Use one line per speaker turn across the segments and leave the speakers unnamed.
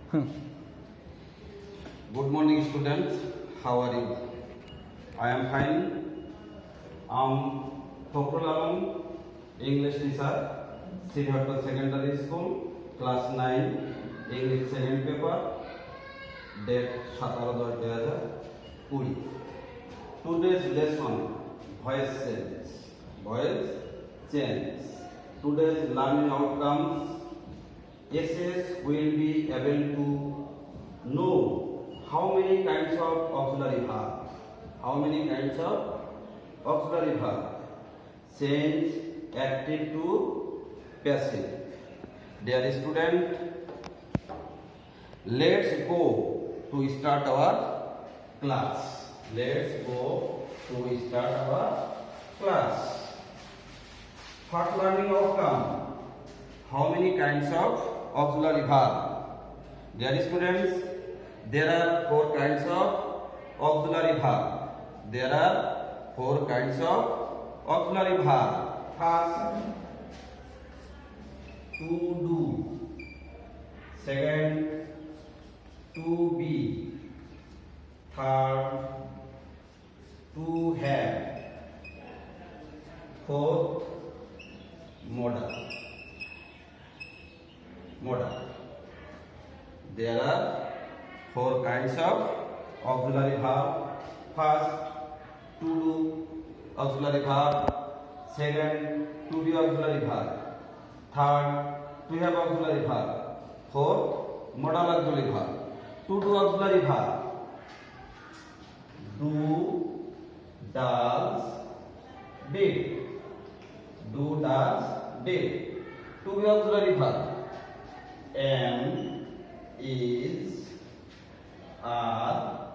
Good morning, students. How are you? I am fine. I'm Fakhrul Alam, English teacher, Siddhartha Secondary School, class 9, English second paper, date 17/10/20. Today's lesson, voice change. Voice change. Today's learning outcomes. SS will be able to know how many kinds of auxiliary verb. How many kinds of auxiliary verb? Change active to passive. Dear student, let's go to start our class. Let's go to start our class. First learning outcome. How many kinds of auxiliary verb? Dear students, there are 4 kinds of auxiliary verb. There are 4 kinds of auxiliary verb. First, to do. Second, to be. Third, to have. Fourth, modal. There are 4 kinds of auxiliary verb. First, to do auxiliary verb. Second, to be auxiliary verb. Third, to have auxiliary verb. Fourth, modal auxiliary verb. To do auxiliary verb. Do, does, did. Do, does, did. To be auxiliary verb. Am, is, are,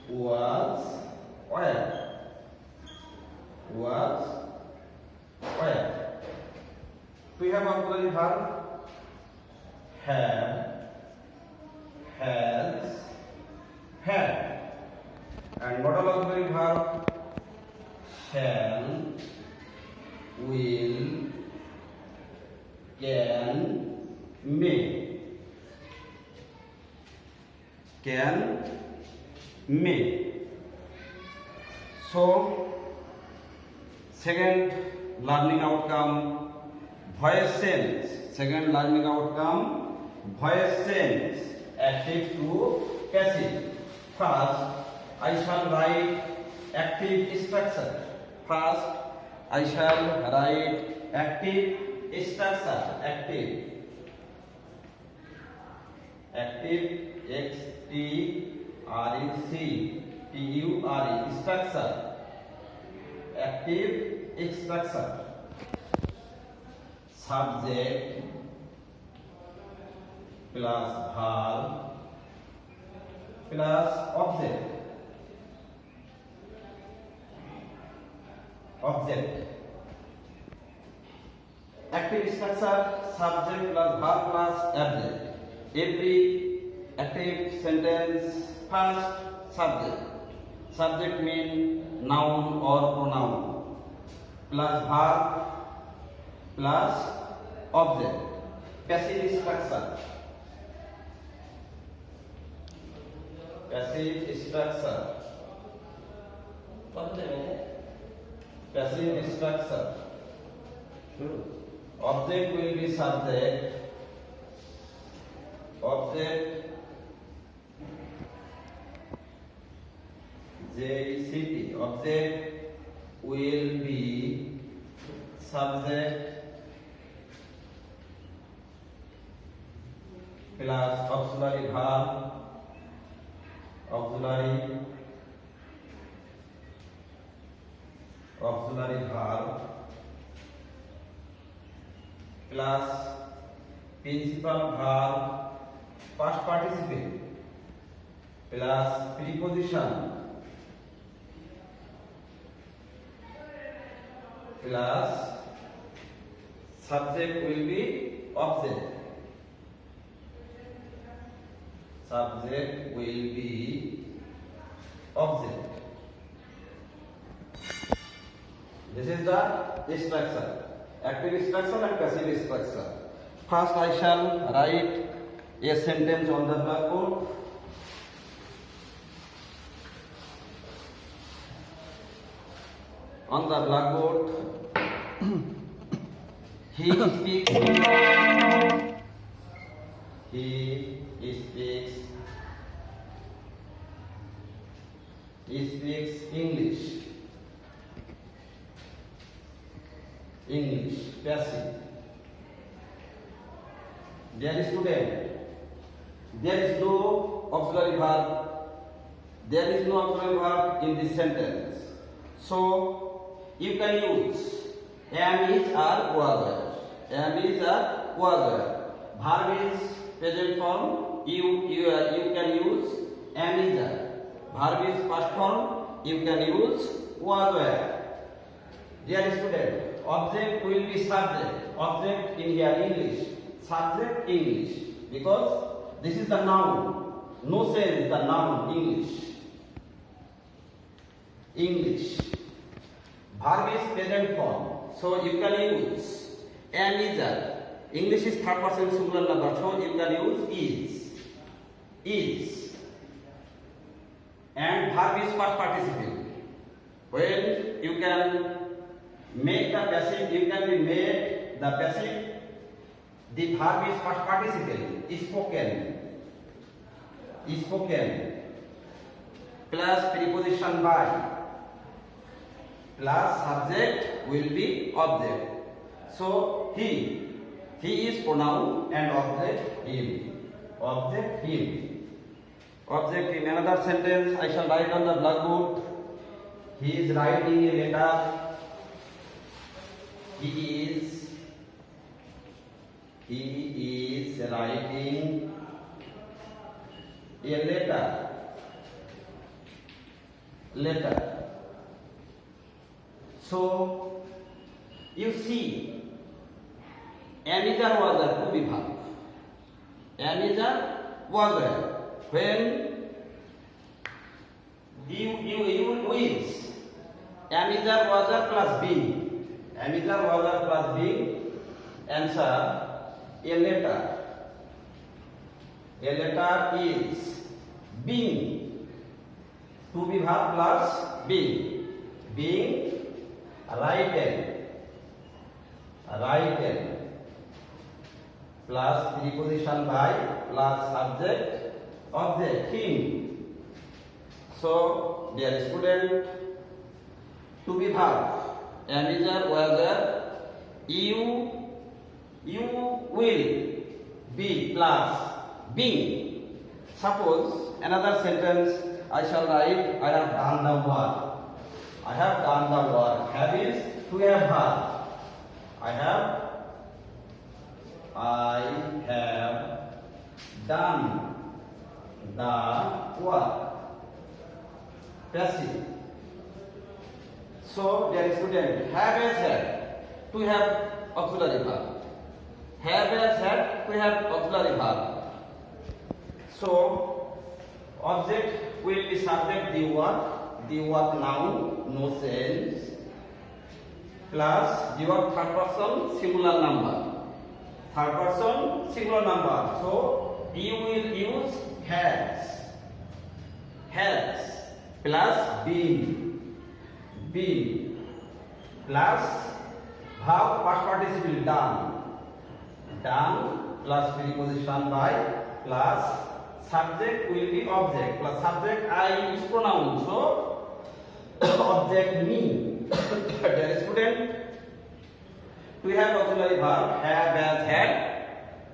was, were. Was, were. We have auxiliary verb. Have, has, had. And modal auxiliary verb. Shall, will, can, may. Can, may. So, second learning outcome, voice change. Second learning outcome, voice change. Active to passive. First, I shall write active structure. First, I shall write active structure. Active. Active. Structure. Structure. Active structure. Subject plus verb plus object. Object. Active structure, subject plus verb plus object. Every active sentence first subject. Subject means noun or pronoun plus verb plus object. Passive structure. Passive structure. Passive structure. Object will be subject. Object JCT. Object will be subject plus auxiliary verb. Auxiliary verb plus principal verb past participle plus preposition plus subject will be object. Subject will be object. This is the structure. Active structure and passive structure. First I shall write A sentence on the blackboard. On the blackboard, he speaks. He speaks. He speaks English. English, passive. Dear student, there is no auxiliary verb. There is no auxiliary verb in this sentence. So you can use am, is, or was. Am, is, or was. Verb is present form. You can use am, is, or. Verb is past form. You can use was. Dear student, object will be subject. Object in here English. Subject English, because this is the noun. No sense the noun English. English. Verb is present form, so you can use am, is, are. English is third person singular number, so you can use is. And verb is past participle. When you can make the passive, you can be made the passive. The verb is past participle, spoken, plus preposition by, plus subject will be object. So he is pronoun and object him. Object him. Another sentence I shall write on the blackboard. He is writing a letter. He is writing a letter. So you see, am, is, or was to be verb. Am, is, or was. When you is am, is, or was plus being. Am, is, or was plus being. Answer. A letter is being. To be verb plus being written plus preposition by plus subject object him. So dear student, to be verb am, is, or was, you will be plus being. Suppose another sentence I shall write, I have done the work. Have is to have verb. I have done the work. Passive. So dear student, have as had to have auxiliary verb. Have as had to have auxiliary verb. So object will be subject the work noun, no sense, plus the work third person singular number. So you will use has plus been plus verb past participle done plus preposition by plus subject will be object plus subject I is pronoun, so object me. Dear student, we have auxiliary verb have as had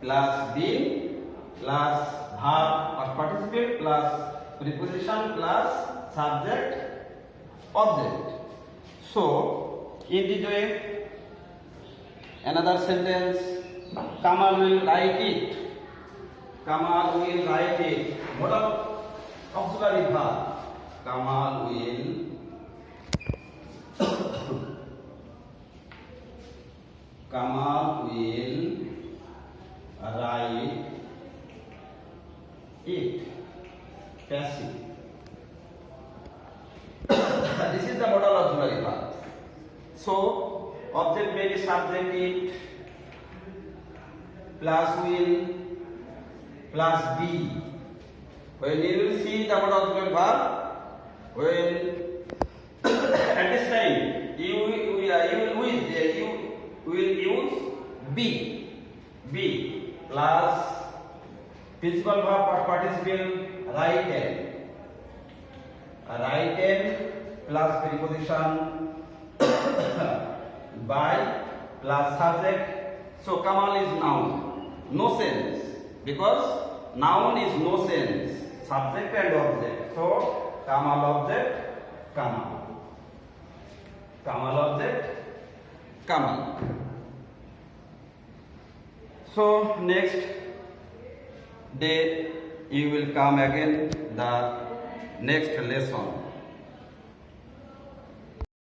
plus been plus verb past participle plus preposition plus subject object. So in this way, another sentence, Kamal will write it. What of auxiliary verb? Kamal will write it. Passive. This is the modal auxiliary verb. So object may be subject it plus will plus be. When you will see the word auxiliary verb, when at this time you will use be plus principal verb participle right hand plus preposition by plus subject. So Kamal is noun, no sense, because noun is no sense, subject and object. So Kamal object, Kamal. Kamal object, Kamal. So next day you will come again the next lesson.